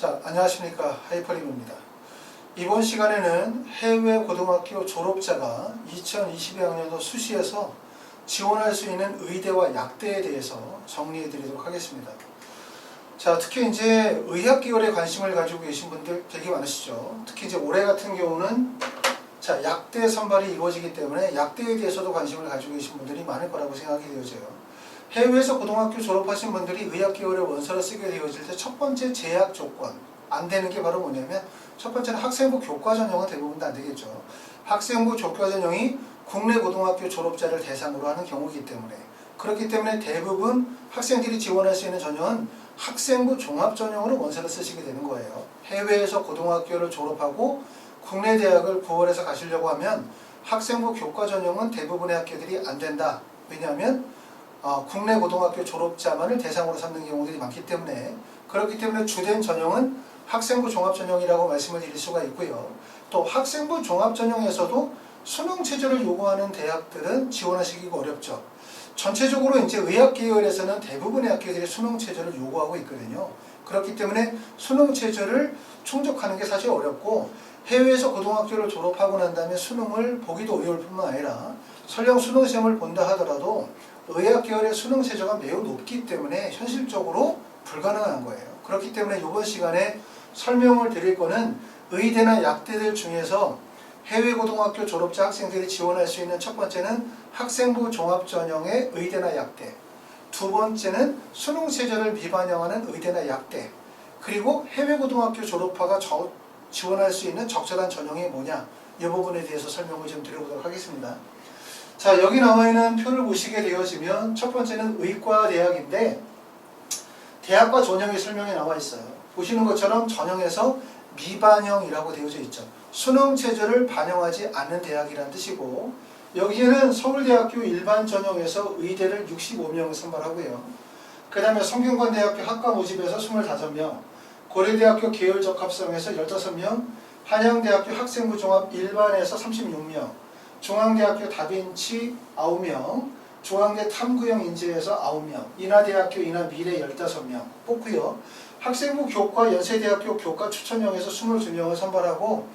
자, 안녕하십니까. 하이퍼림입니다. 이번 시간에는 해외 고등학교 졸업자가 2022학년도 수시에서 지원할 수 있는 의대와 약대에 대해서 정리해 드리도록 하겠습니다. 자, 특히 이제 의학 계열에 관심을 가지고 계신 분들 되게 많으시죠. 특히 이제 올해 같은 경우는 자, 약대 선발이 이루어지기 때문에 약대에 대해서도 관심을 가지고 계신 분들이 많을 거라고 생각이 되어져요. 해외에서 고등학교 졸업하신 분들이 의학 계열의 원서를 쓰게 되어질 때 첫 번째 제약 조건 안 되는 게 바로 뭐냐면 첫 번째는 학생부 교과 전형은 대부분 안 되겠죠. 학생부 교과 전형이 국내 고등학교 졸업자를 대상으로 하는 경우이기 때문에 그렇기 때문에 대부분 학생들이 지원할 수 있는 전형은 학생부 종합 전형으로 원서를 쓰시게 되는 거예요. 해외에서 고등학교를 졸업하고 국내 대학을 9월에서 가시려고 하면 학생부 교과 전형은 대부분의 학교들이 안 된다. 왜냐하면 국내 고등학교 졸업자만을 대상으로 삼는 경우들이 많기 때문에 그렇기 때문에 주된 전형은 학생부 종합전형이라고 말씀을 드릴 수가 있고요. 또 학생부 종합전형에서도 수능 체제를 요구하는 대학들은 지원하시기가 어렵죠. 전체적으로 이제 의학 계열에서는 대부분의 학교들이 수능 체제를 요구하고 있거든요. 그렇기 때문에 수능 체제를 충족하는 게 사실 어렵고 해외에서 고등학교를 졸업하고 난 다음에 수능을 보기도 어려울 뿐만 아니라 설령 수능 시험을 본다 하더라도 의학 계열의 수능 체제가 매우 높기 때문에 현실적으로 불가능한 거예요. 그렇기 때문에 이번 시간에 설명을 드릴 거는 의대나 약대들 중에서 해외 고등학교 졸업자 학생들이 지원할 수 있는 첫 번째는 학생부 종합전형의 의대나 약대, 두 번째는 수능 체제를 미반영하는 의대나 약대, 그리고 해외 고등학교 졸업하가 지원할 수 있는 적절한 전형이 뭐냐, 이 부분에 대해서 설명을 좀 드려보도록 하겠습니다. 자, 여기 나와 있는 표를 보시게 되어지면 첫 번째는 의과대학인데 대학과 전형의 설명이 나와 있어요. 보시는 것처럼 전형에서 미반영이라고 되어져 있죠. 수능 체제를 반영하지 않는 대학이라는 뜻이고 여기에는 서울대학교 일반 전형에서 의대를 65명을 선발하고요. 그 다음에 성균관대학교 학과 모집에서 25명, 고려대학교 계열적 합성에서 15명, 한양대학교 학생부 종합 일반에서 36명, 중앙대학교 다빈치 9명, 중앙대 탐구형 인재에서 9명, 인하대학교 인하미래 15명 뽑고요. 학생부 교과 연세대학교 교과 추천형에서 22명을 선발하고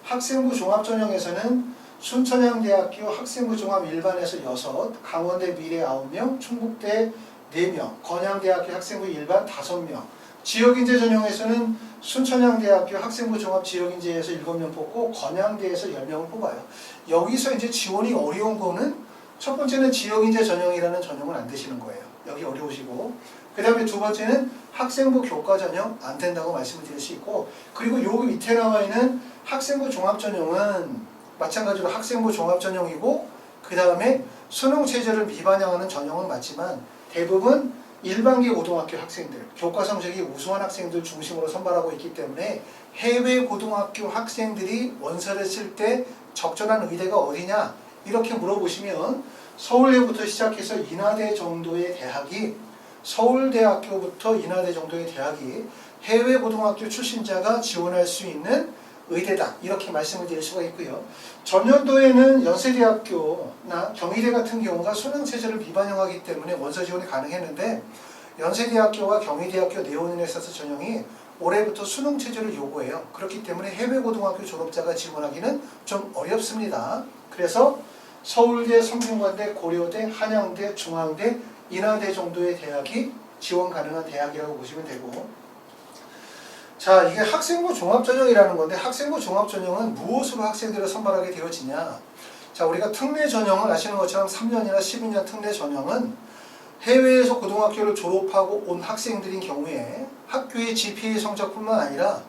학생부 종합전형에서는 순천향대학교 학생부 종합 일반에서 6, 강원대 미래 9명, 충북대 4명, 건양대학교 학생부 일반 5명, 지역인재 전형에서는 순천향대학교 학생부 종합 지역인재에서 7명 뽑고 건양대에서 10명을 뽑아요. 여기서 이제 지원이 어려운 거는 첫 번째는 지역인재 전형이라는 전형은 안 되시는 거예요. 여기 어려우시고 그 다음에 두 번째는 학생부 교과 전형 안 된다고 말씀을 드릴 수 있고 그리고 여기 밑에 나와 있는 학생부 종합 전형은 마찬가지로 학생부 종합 전형이고 그 다음에 수능 체제를 미반영하는 전형은 맞지만 대부분 일반계 고등학교 학생들, 교과 성적이 우수한 학생들 중심으로 선발하고 있기 때문에 해외 고등학교 학생들이 원서를 쓸 때 적절한 의대가 어디냐 이렇게 물어보시면 서울대부터 시작해서 인하대 정도의 대학이 서울대학교부터 인하대 정도의 대학이 해외 고등학교 출신자가 지원할 수 있는 의대다 이렇게 말씀을 드릴 수가 있고요. 전년도에는 연세대학교나 경희대 같은 경우가 수능 체제를 미반영하기 때문에 원서 지원이 가능했는데 연세대학교와 경희대학교 네오니네서스 전형이 올해부터 수능 체제를 요구해요. 그렇기 때문에 해외 고등학교 졸업자가 지원하기는 좀 어렵습니다. 그래서 서울대, 성균관대, 고려대, 한양대, 중앙대, 인하대 정도의 대학이 지원 가능한 대학이라고 보시면 되고 자, 이게 학생부 종합전형이라는 건데 학생부 종합전형은 무엇으로 학생들을 선발하게 되어지냐 자, 우리가 특례 전형을 아시는 것처럼 3년이나 12년 특례 전형은 해외에서 고등학교를 졸업하고 온 학생들인 경우에 학교의 GPA 성적뿐만 아니라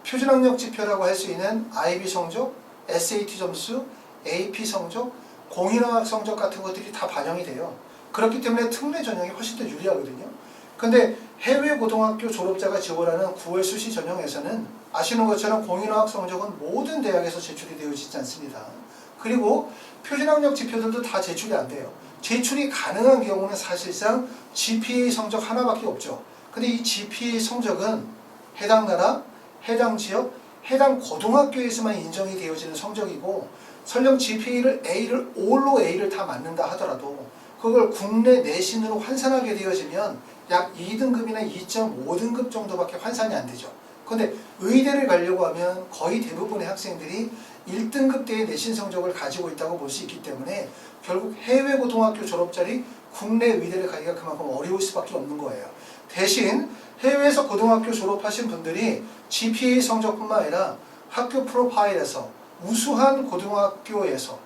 표준학력 지표라고 할 수 있는 IB 성적, SAT 점수, AP 성적, 공인어학 성적 같은 것들이 다 반영이 돼요. 그렇기 때문에 특례 전형이 훨씬 더 유리하거든요. 근데 해외 고등학교 졸업자가 지원하는 9월 수시 전형에서는 아시는 것처럼 공인어학 성적은 모든 대학에서 제출이 되어지지 않습니다. 그리고 표준학력 지표들도 다 제출이 안 돼요. 제출이 가능한 경우는 사실상 GPA 성적 하나밖에 없죠. 근데 이 GPA 성적은 해당 나라, 해당 지역, 해당 고등학교에서만 인정이 되어지는 성적이고 설령 GPA를 A를 all로 A를 다 맞는다 하더라도 그걸 국내 내신으로 환산하게 되어지면 약 2등급이나 2.5등급 정도밖에 환산이 안 되죠. 그런데 의대를 가려고 하면 거의 대부분의 학생들이 1등급대의 내신 성적을 가지고 있다고 볼 수 있기 때문에 결국 해외 고등학교 졸업자들이 국내 의대를 가기가 그만큼 어려울 수밖에 없는 거예요. 대신 해외에서 고등학교 졸업하신 분들이 GPA 성적뿐만 아니라 학교 프로파일에서 우수한 고등학교에서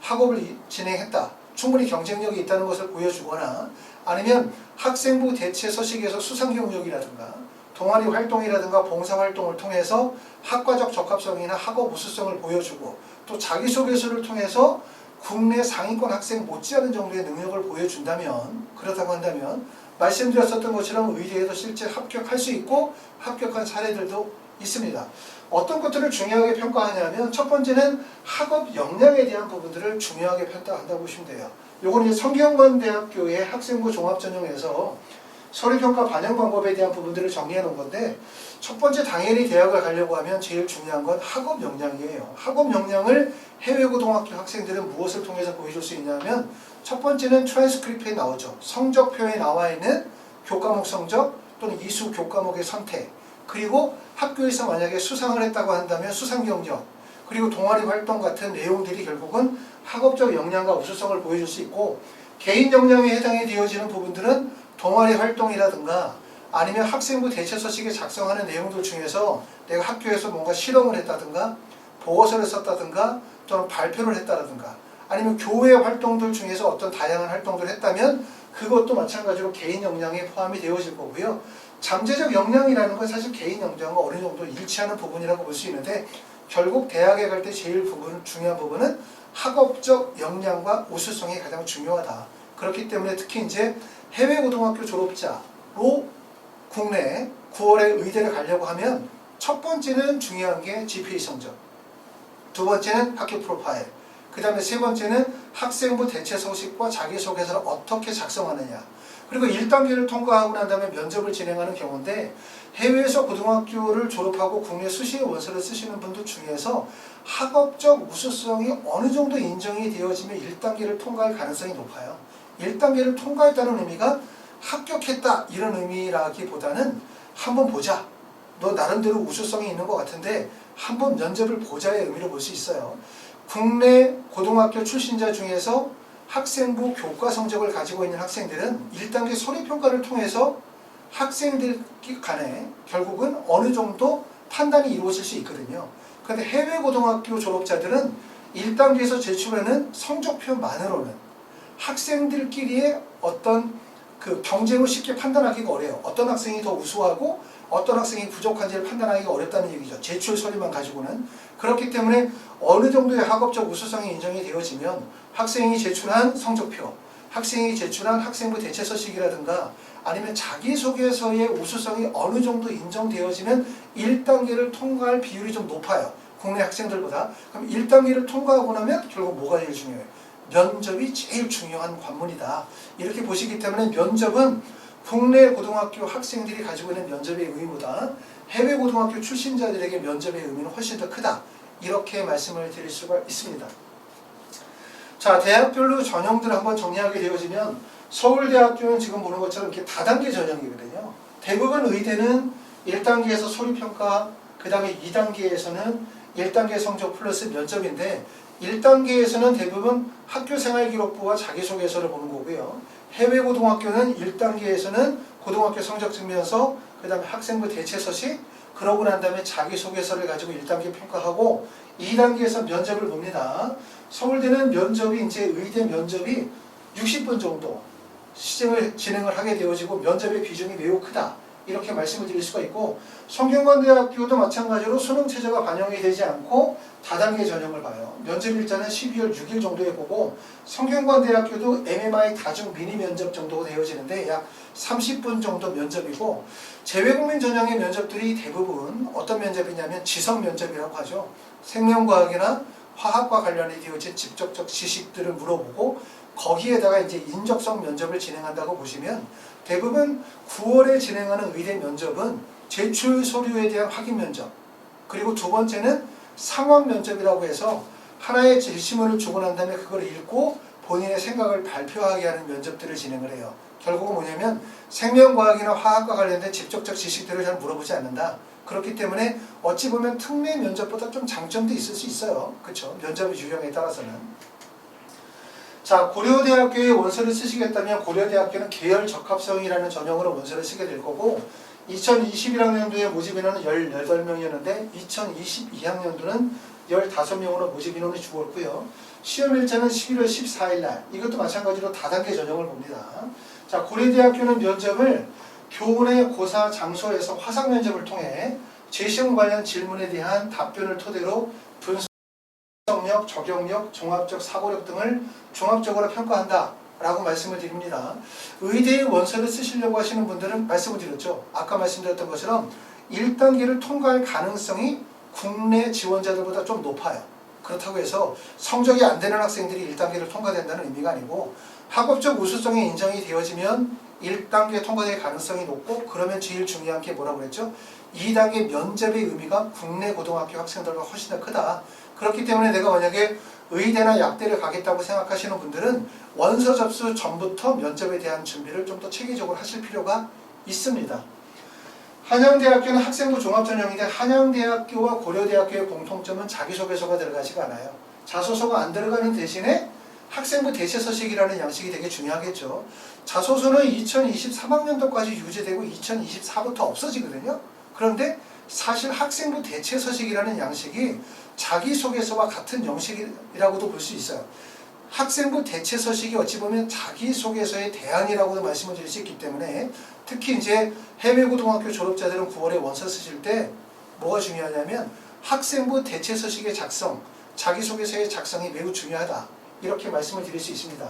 학업을 진행했다. 충분히 경쟁력이 있다는 것을 보여주거나 아니면 학생부 대체 서식에서 수상 경력이라든가 동아리 활동이라든가 봉사 활동을 통해서 학과적 적합성이나 학업 우수성을 보여주고 또 자기소개서를 통해서 국내 상위권 학생 못지않은 정도의 능력을 보여준다면 그렇다고 한다면 말씀드렸었던 것처럼 의대에도 실제 합격할 수 있고 합격한 사례들도 있습니다. 어떤 것들을 중요하게 평가하냐면 첫 번째는 학업 역량에 대한 부분들을 중요하게 평가한다고 보시면 돼요. 요거는 이제 성균관대학교의 학생부 종합전형에서 서류평가 반영 방법에 대한 부분들을 정리해 놓은 건데 첫 번째 당연히 대학을 가려고 하면 제일 중요한 건 학업 역량이에요. 학업 역량을 해외 고등학교 학생들은 무엇을 통해서 보여줄 수 있냐면 첫 번째는 트랜스크립트에 나오죠. 성적표에 나와 있는 교과목 성적 또는 이수 교과목의 선택 그리고 학교에서 만약에 수상을 했다고 한다면 수상 경력 그리고 동아리 활동 같은 내용들이 결국은 학업적 역량과 우수성을 보여줄 수 있고 개인 역량에 해당이 되어지는 부분들은 동아리 활동이라든가 아니면 학생부 대체 서식에 작성하는 내용들 중에서 내가 학교에서 뭔가 실험을 했다든가 보고서를 썼다든가 또는 발표를 했다든가 아니면 교회 활동들 중에서 어떤 다양한 활동들을 했다면 그것도 마찬가지로 개인 역량에 포함이 되어질 거고요. 잠재적 역량이라는 건 사실 개인 역량과 어느 정도 일치하는 부분이라고 볼 수 있는데 결국 대학에 갈 때 제일 중요한 부분은 학업적 역량과 우수성이 가장 중요하다. 그렇기 때문에 특히 이제 해외 고등학교 졸업자로 국내 9월에 의대를 가려고 하면 첫 번째는 중요한 게 GPA 성적, 두 번째는 학교 프로파일, 그 다음에 세 번째는 학생부 대체 서식과 자기소개서를 어떻게 작성하느냐. 그리고 1단계를 통과하고 난 다음에 면접을 진행하는 경우인데 해외에서 고등학교를 졸업하고 국내 수시의 원서를 쓰시는 분들 중에서 학업적 우수성이 어느 정도 인정이 되어지면 1단계를 통과할 가능성이 높아요. 1단계를 통과했다는 의미가 합격했다 이런 의미라기보다는 한번 보자. 너 나름대로 우수성이 있는 것 같은데 한번 면접을 보자의 의미로 볼 수 있어요. 국내 고등학교 출신자 중에서 학생부 교과 성적을 가지고 있는 학생들은 1단계 소리평가를 통해서 학생들 간에 결국은 어느 정도 판단이 이루어질 수 있거든요. 그런데 해외 고등학교 졸업자들은 1단계에서 제출하는 성적표만으로는 학생들끼리의 어떤 그 경쟁을 쉽게 판단하기가 어려워요. 어떤 학생이 더 우수하고 어떤 학생이 부족한지를 판단하기가 어렵다는 얘기죠. 제출 서류만 가지고는. 그렇기 때문에 어느 정도의 학업적 우수성이 인정이 되어지면 학생이 제출한 성적표, 학생이 제출한 학생부 대체 서식이라든가 아니면 자기소개서의 우수성이 어느 정도 인정되어지면 1단계를 통과할 비율이 좀 높아요. 국내 학생들보다. 그럼 1단계를 통과하고 나면 결국 뭐가 제일 중요해요? 면접이 제일 중요한 관문이다. 이렇게 보시기 때문에 면접은 국내 고등학교 학생들이 가지고 있는 면접의 의미보다 해외 고등학교 출신자들에게 면접의 의미는 훨씬 더 크다. 이렇게 말씀을 드릴 수가 있습니다. 자, 대학별로 전형들을 한번 정리하게 되어지면 서울대학교는 지금 보는 것처럼 이렇게 다단계 전형이거든요. 대부분 의대는 1단계에서 소리평가, 그 다음에 2단계에서는 1단계 성적 플러스 면접인데 1단계에서는 대부분 학교생활기록부와 자기소개서를 보는 거고요. 해외 고등학교는 1단계에서는 고등학교 성적 증명서, 그 다음에 학생부 대체 서식, 그러고 난 다음에 자기소개서를 가지고 1단계 평가하고 2단계에서 면접을 봅니다. 서울대는 면접이 이제 의대 면접이 60분 정도 시정을 진행을 하게 되어지고 면접의 비중이 매우 크다. 이렇게 말씀을 드릴 수가 있고 성균관대학교도 마찬가지로 수능 체제가 반영이 되지 않고 다단계 전형을 봐요. 면접 일자는 12월 6일 정도에 보고 성균관대학교도 MMI 다중 미니 면접 정도가 되어지는데 약 30분 정도 면접이고 재외국민 전형의 면접들이 대부분 어떤 면접이냐면 지성 면접이라고 하죠. 생명과학이나 화학과 관련이 되어진 직접적 지식들을 물어보고 거기에다가 이제 인적성 면접을 진행한다고 보시면 대부분 9월에 진행하는 의대 면접은 제출 서류에 대한 확인 면접 그리고 두 번째는 상황 면접이라고 해서 하나의 질문을 주고 난 다음에 그걸 읽고 본인의 생각을 발표하게 하는 면접들을 진행을 해요. 결국은 뭐냐면 생명과학이나 화학과 관련된 직접적 지식들을 잘 물어보지 않는다. 그렇기 때문에 어찌 보면 특례 면접보다 좀 장점도 있을 수 있어요. 그렇죠? 면접의 유형에 따라서는. 자, 고려대학교에 원서를 쓰시겠다면 고려대학교는 계열 적합성이라는 전형으로 원서를 쓰게 될 거고 2021학년도에 모집 인원은 18명이었는데 2022학년도는 15명으로 모집 인원이 줄었고요. 시험 일자는 11월 14일 날. 이것도 마찬가지로 다단계 전형을 봅니다. 자, 고려대학교는 면접을 교내 고사 장소에서 화상 면접을 통해 재시험 관련 질문에 대한 답변을 토대로 분석력, 적용력, 종합적 사고력 등을 종합적으로 평가한다 라고 말씀을 드립니다. 의대의 원서를 쓰시려고 하시는 분들은 말씀을 드렸죠. 아까 말씀드렸던 것처럼 1단계를 통과할 가능성이 국내 지원자들보다 좀 높아요. 그렇다고 해서 성적이 안 되는 학생들이 1단계를 통과된다는 의미가 아니고 학업적 우수성이 인정이 되어지면 1단계 통과될 가능성이 높고 그러면 제일 중요한 게 뭐라고 그랬죠? 2단계 면접의 의미가 국내 고등학교 학생들과 훨씬 더 크다. 그렇기 때문에 내가 만약에 의대나 약대를 가겠다고 생각하시는 분들은 원서 접수 전부터 면접에 대한 준비를 좀 더 체계적으로 하실 필요가 있습니다. 한양대학교는 학생부 종합전형인데 한양대학교와 고려대학교의 공통점은 자기소개서가 들어가지가 않아요. 자소서가 안 들어가는 대신에 학생부 대체서식이라는 양식이 되게 중요하겠죠. 자소서는 2023학년도까지 유지되고 2024부터 없어지거든요. 그런데 사실 학생부 대체서식이라는 양식이 자기소개서와 같은 형식이라고도 볼 수 있어요. 학생부 대체서식이 어찌 보면 자기소개서의 대안이라고도 말씀을 드릴 수 있기 때문에 특히 이제 해외고등학교 졸업자들은 9월에 원서 쓰실 때 뭐가 중요하냐면 학생부 대체서식의 작성, 자기소개서의 작성이 매우 중요하다. 이렇게 말씀을 드릴 수 있습니다.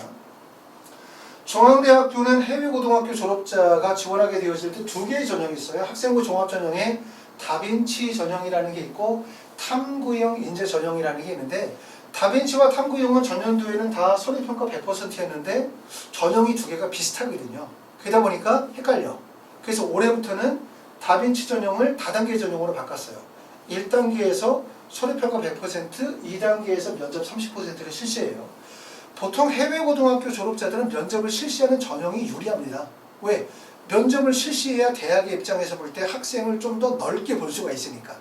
중앙대학교는 해외고등학교 졸업자가 지원하게 되어질 때 두 개의 전형이 있어요. 학생부 종합전형에 다빈치 전형이라는 게 있고 탐구형 인재 전형이라는 게 있는데 다빈치와 탐구형은 전년도에는 다 서류평가 100%였는데 전형이 두 개가 비슷하거든요. 그러다 보니까 헷갈려. 그래서 올해부터는 다빈치 전형을 다단계 전형으로 바꿨어요. 1단계에서 서류평가 100%, 2단계에서 면접 30%를 실시해요. 보통 해외고등학교 졸업자들은 면접을 실시하는 전형이 유리합니다. 왜? 면접을 실시해야 대학의 입장에서 볼 때 학생을 좀 더 넓게 볼 수가 있으니까.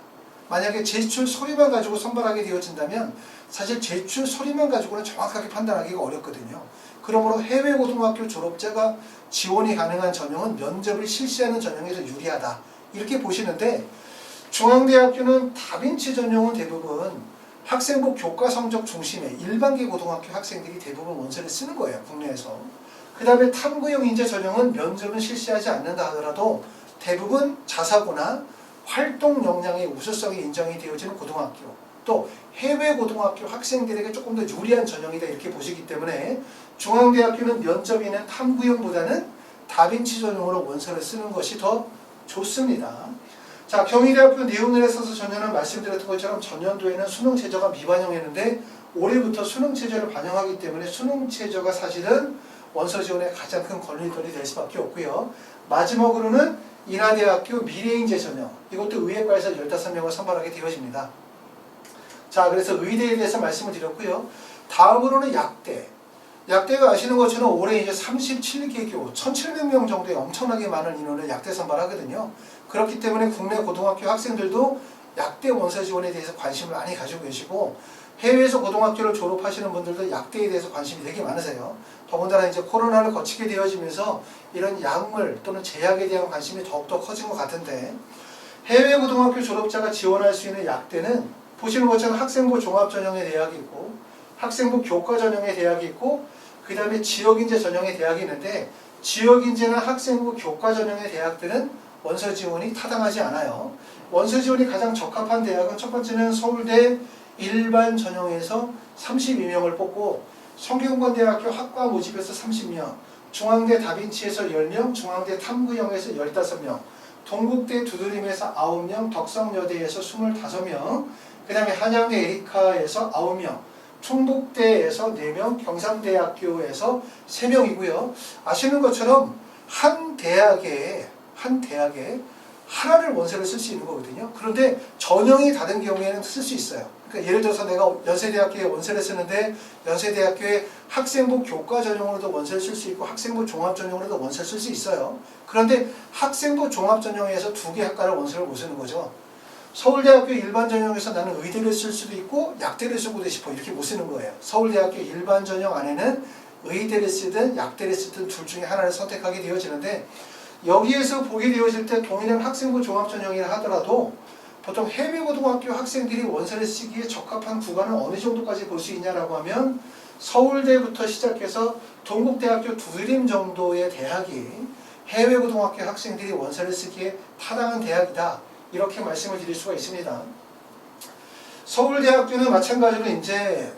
만약에 제출 서류만 가지고 선발하게 되어진다면 사실 제출 서류만 가지고는 정확하게 판단하기가 어렵거든요. 그러므로 해외고등학교 졸업자가 지원이 가능한 전형은 면접을 실시하는 전형이 더 유리하다. 이렇게 보시는데 중앙대학교는 다빈치 전형은 대부분 학생부 교과 성적 중심의 일반계 고등학교 학생들이 대부분 원서를 쓰는 거예요. 국내에서. 그 다음에 탐구형 인재 전형은 면접은 실시하지 않는다 하더라도 대부분 자사고나 활동 역량의 우수성이 인정이 되어지는 고등학교 또 해외 고등학교 학생들에게 조금 더 유리한 전형이다 이렇게 보시기 때문에 중앙대학교는 면접이는 탐구형보다는 다빈치 전형으로 원서를 쓰는 것이 더 좋습니다. 자, 경희대학교 내용을 써서 전년은 말씀드렸던 것처럼 전년도에는 수능 최저가 미반영했는데 올해부터 수능 최저를 반영하기 때문에 수능 최저가 사실은 원서 지원의 가장 큰 걸림돌이 될 수밖에 없고요. 마지막으로는 인하대학교 미래인재 전형 이것도 의예과에서 15명을 선발하게 되어집니다. 자, 그래서 의대에 대해서 말씀을 드렸고요. 다음으로는 약대. 약대가 아시는 것처럼 올해 이제 37개 교 1,700명 정도의 엄청나게 많은 인원을 약대 선발하거든요. 그렇기 때문에 국내 고등학교 학생들도 약대 원서 지원에 대해서 관심을 많이 가지고 계시고 해외에서 고등학교를 졸업하시는 분들도 약대에 대해서 관심이 되게 많으세요. 더군다나 이제 코로나를 거치게 되어지면서 이런 약물 또는 제약에 대한 관심이 더욱더 커진 것 같은데 해외 고등학교 졸업자가 지원할 수 있는 약대는 보시는 것처럼 학생부 종합전형의 대학이 있고 학생부 교과전형의 대학이 있고 그 다음에 지역인재 전형의 대학이 있는데 지역인재나 학생부 교과전형의 대학들은 원서 지원이 타당하지 않아요. 원서 지원이 가장 적합한 대학은 첫 번째는 서울대 일반 전형에서 32명을 뽑고 성균관대학교 학과 모집에서 30명, 중앙대 다빈치에서 10명, 중앙대 탐구형에서 15명, 동국대 두드림에서 9명, 덕성여대에서 25명, 그 다음에 한양대 에리카에서 9명, 충북대에서 4명, 경상대학교에서 3명이고요. 아시는 것처럼 한 대학에 하나를 원서를 쓸 수 있는 거거든요. 그런데 전형이 다른 경우에는 쓸 수 있어요. 그러니까 예를 들어서 내가 연세대학교에 원서를 쓰는데 연세대학교에 학생부 교과 전형으로도 원서를 쓸 수 있고 학생부 종합 전형으로도 원서를 쓸 수 있어요. 그런데 학생부 종합 전형에서 두 개 학과를 원서를 못 쓰는 거죠. 서울대학교 일반 전형에서 나는 의대를 쓸 수도 있고 약대를 쓰고 싶어 이렇게 못 쓰는 거예요. 서울대학교 일반 전형 안에는 의대를 쓰든 약대를 쓰든 둘 중에 하나를 선택하게 되어지는데 여기에서 보게 되어질 때 동일한 학생부 종합 전형이라 하더라도 보통 해외고등학교 학생들이 원서를 쓰기에 적합한 구간은 어느 정도까지 볼 수 있냐라고 하면 서울대부터 시작해서 동국대학교 두림 정도의 대학이 해외고등학교 학생들이 원서를 쓰기에 타당한 대학이다. 이렇게 말씀을 드릴 수가 있습니다. 서울대학교는 마찬가지로 이제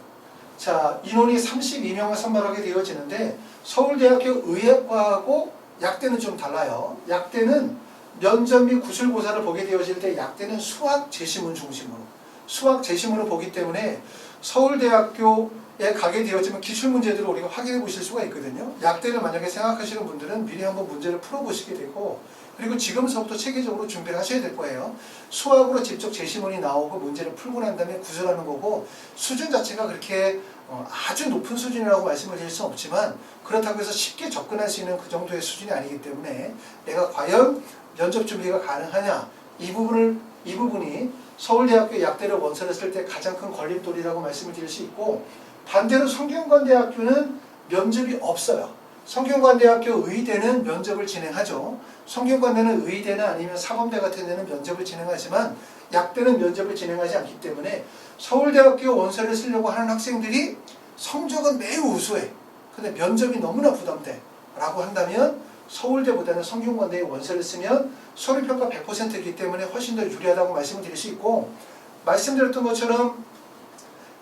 인원이 32명을 선발하게 되어지는데 서울대학교 의학과하고 약대는 좀 달라요. 약대는 면접 및 구술고사를 보게 되어질 때 약대는 수학 제시문 중심으로 수학 제시문을 보기 때문에 서울대학교에 가게 되어지면 기출문제들을 우리가 확인해 보실 수가 있거든요. 약대를 만약에 생각하시는 분들은 미리 한번 문제를 풀어보시게 되고 그리고 지금서부터 체계적으로 준비를 하셔야 될 거예요. 수학으로 직접 제시문이 나오고 문제를 풀고 난 다음에 구술하는 거고 수준 자체가 그렇게 아주 높은 수준이라고 말씀을 드릴 수는 없지만 그렇다고 해서 쉽게 접근할 수 있는 그 정도의 수준이 아니기 때문에 내가 과연 면접 준비가 가능하냐 이 부분이 서울대학교 약대를 원서를 쓸 때 가장 큰 걸림돌이라고 말씀을 드릴 수 있고 반대로 성균관대학교는 면접이 없어요. 성균관대학교 의대는 면접을 진행하죠. 성균관대는 의대나 아니면 사범대 같은 데는 면접을 진행하지만 약대는 면접을 진행하지 않기 때문에 서울대학교 원서를 쓰려고 하는 학생들이 성적은 매우 우수해. 근데 면접이 너무나 부담돼. 라고 한다면 서울대보다는 성균관대에 원서를 쓰면 서류평가 100%이기 때문에 훨씬 더 유리하다고 말씀을 드릴 수 있고 말씀드렸던 것처럼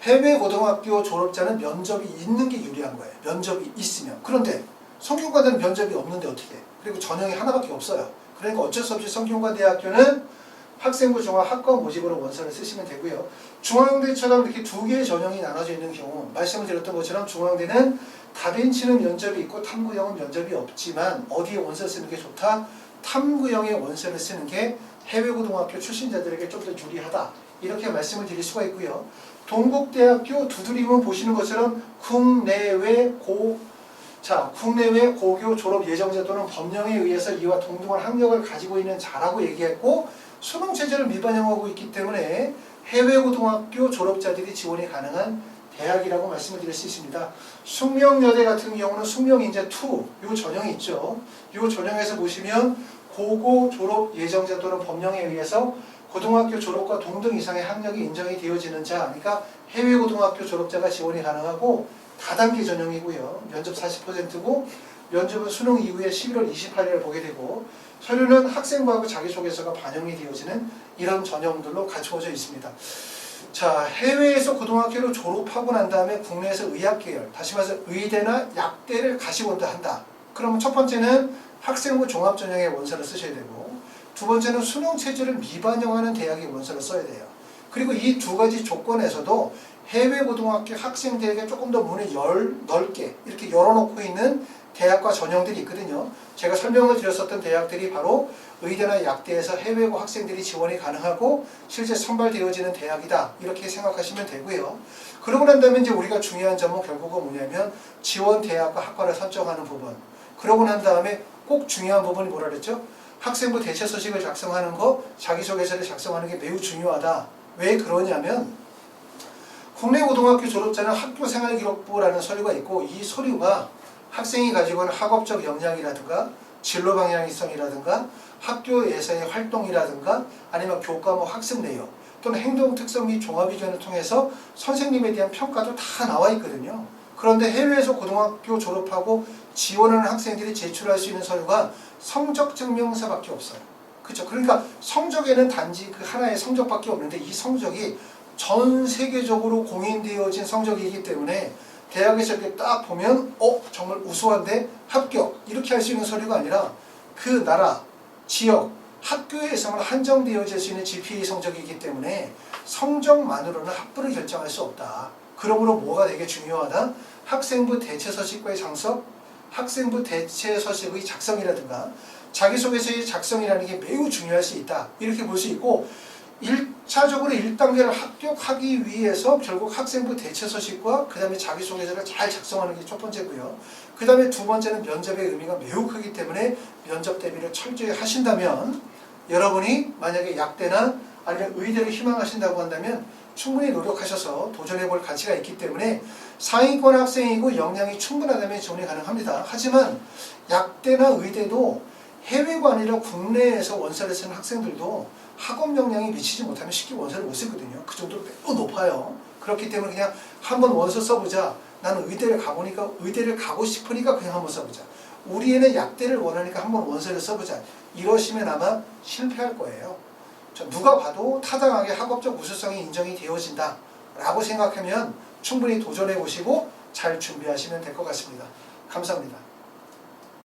해외 고등학교 졸업자는 면접이 있는 게 유리한 거예요. 면접이 있으면. 그런데 성균관대는 면접이 없는데 어떻게 해? 그리고 전형이 하나밖에 없어요. 그러니까 어쩔 수 없이 성균관대학교는 학생부 종합 학과 모집으로 원서를 쓰시면 되고요. 중앙대처럼 이렇게 두 개의 전형이 나눠져 있는 경우 말씀을 드렸던 것처럼 중앙대는 다빈치는 면접이 있고 탐구형은 면접이 없지만 어디에 원서를 쓰는 게 좋다? 탐구형의 원서를 쓰는 게 해외고등학교 출신자들에게 좀 더 유리하다. 이렇게 말씀을 드릴 수가 있고요. 동국대학교 두드림은 보시는 것처럼 국내외 고교 졸업 예정자 또는 법령에 의해서 이와 동등한 학력을 가지고 있는 자라고 얘기했고 수능 체제를 미반영하고 있기 때문에 해외고등학교 졸업자들이 지원이 가능한 대학이라고 말씀을 드릴 수 있습니다. 숙명여대 같은 경우는 숙명인재2 이 전형이 있죠. 이 전형에서 보시면 고고 졸업 예정자 또는 법령에 의해서 고등학교 졸업과 동등 이상의 학력이 인정이 되어지는 자, 그러니까 해외고등학교 졸업자가 지원이 가능하고 다단계 전형이고요. 면접 40%고 면접은 수능 이후에 11월 28일을 보게 되고 서류는 학생부하고 자기소개서가 반영이 되어지는 이런 전형들로 갖추어져 있습니다. 해외에서 고등학교를 졸업하고 난 다음에 국내에서 의학계열, 다시 말해서 의대나 약대를 가시곤다 한다. 그러면 첫 번째는 학생부 종합전형의 원서를 쓰셔야 되고 두 번째는 수능 체제를 미반영하는 대학의 원서를 써야 돼요. 그리고 이 두 가지 조건에서도 해외 고등학교 학생들에게 조금 더 문을 넓게 이렇게 열어놓고 있는 대학과 전형들이 있거든요. 제가 설명을 드렸었던 대학들이 바로 의대나 약대에서 해외고 학생들이 지원이 가능하고 실제 선발되어지는 대학이다. 이렇게 생각하시면 되고요. 그러고 난 다음에 이제 우리가 중요한 점은 결국은 뭐냐면 지원 대학과 학과를 선정하는 부분. 그러고 난 다음에 꼭 중요한 부분이 뭐라 그랬죠? 학생부 대체 서식을 작성하는 거, 자기소개서를 작성하는 게 매우 중요하다. 왜 그러냐면 국내 고등학교 졸업자는 학교생활기록부라는 서류가 있고 이 서류가 학생이 가지고 있는 학업적 역량이라든가 진로 방향성이라든가 학교에서의 활동이라든가 아니면 교과목 학습 내용 또는 행동 특성 및 종합 의견을 통해서 선생님에 대한 평가도 다 나와 있거든요. 그런데 해외에서 고등학교 졸업하고 지원하는 학생들이 제출할 수 있는 서류가 성적 증명서밖에 없어요. 그렇죠? 그러니까 성적에는 단지 그 하나의 성적밖에 없는데 이 성적이 전 세계적으로 공인되어진 성적이기 때문에 대학에서 이렇게 딱 보면 정말 우수한데 합격 이렇게 할 수 있는 서류가 아니라 그 나라, 지역, 학교에서만 한정되어질 수 있는 GPA 성적이기 때문에 성적만으로는 학부를 결정할 수 없다. 그러므로 뭐가 되게 중요하다? 학생부 대체 서식과의 장석, 학생부 대체 서식의 작성이라든가 자기소개서의 작성이라는 게 매우 중요할 수 있다. 이렇게 볼 수 있고 1차적으로 1단계를 합격하기 위해서 결국 학생부 대체 서식과 그 다음에 자기소개서를 잘 작성하는 게 첫 번째고요. 그 다음에 두 번째는 면접의 의미가 매우 크기 때문에 면접 대비를 철저히 하신다면 여러분이 만약에 약대나 아니면 의대를 희망하신다고 한다면 충분히 노력하셔서 도전해 볼 가치가 있기 때문에 상위권 학생이고 역량이 충분하다면 지원이 가능합니다. 하지만 약대나 의대도 해외가 아니라 국내에서 원서를 쓰는 학생들도 학업 역량이 미치지 못하면 쉽게 원서를 못 쓰거든요. 그 정도로 매우 높아요. 그렇기 때문에 그냥 한번 원서 써보자. 나는 의대를 가보니까 의대를 가고 싶으니까 그냥 한번 써보자. 우리 애는 약대를 원하니까 한번 원서를 써보자. 이러시면 아마 실패할 거예요. 누가 봐도 타당하게 학업적 우수성이 인정이 되어진다 라고 생각하면 충분히 도전해 보시고 잘 준비하시면 될 것 같습니다. 감사합니다.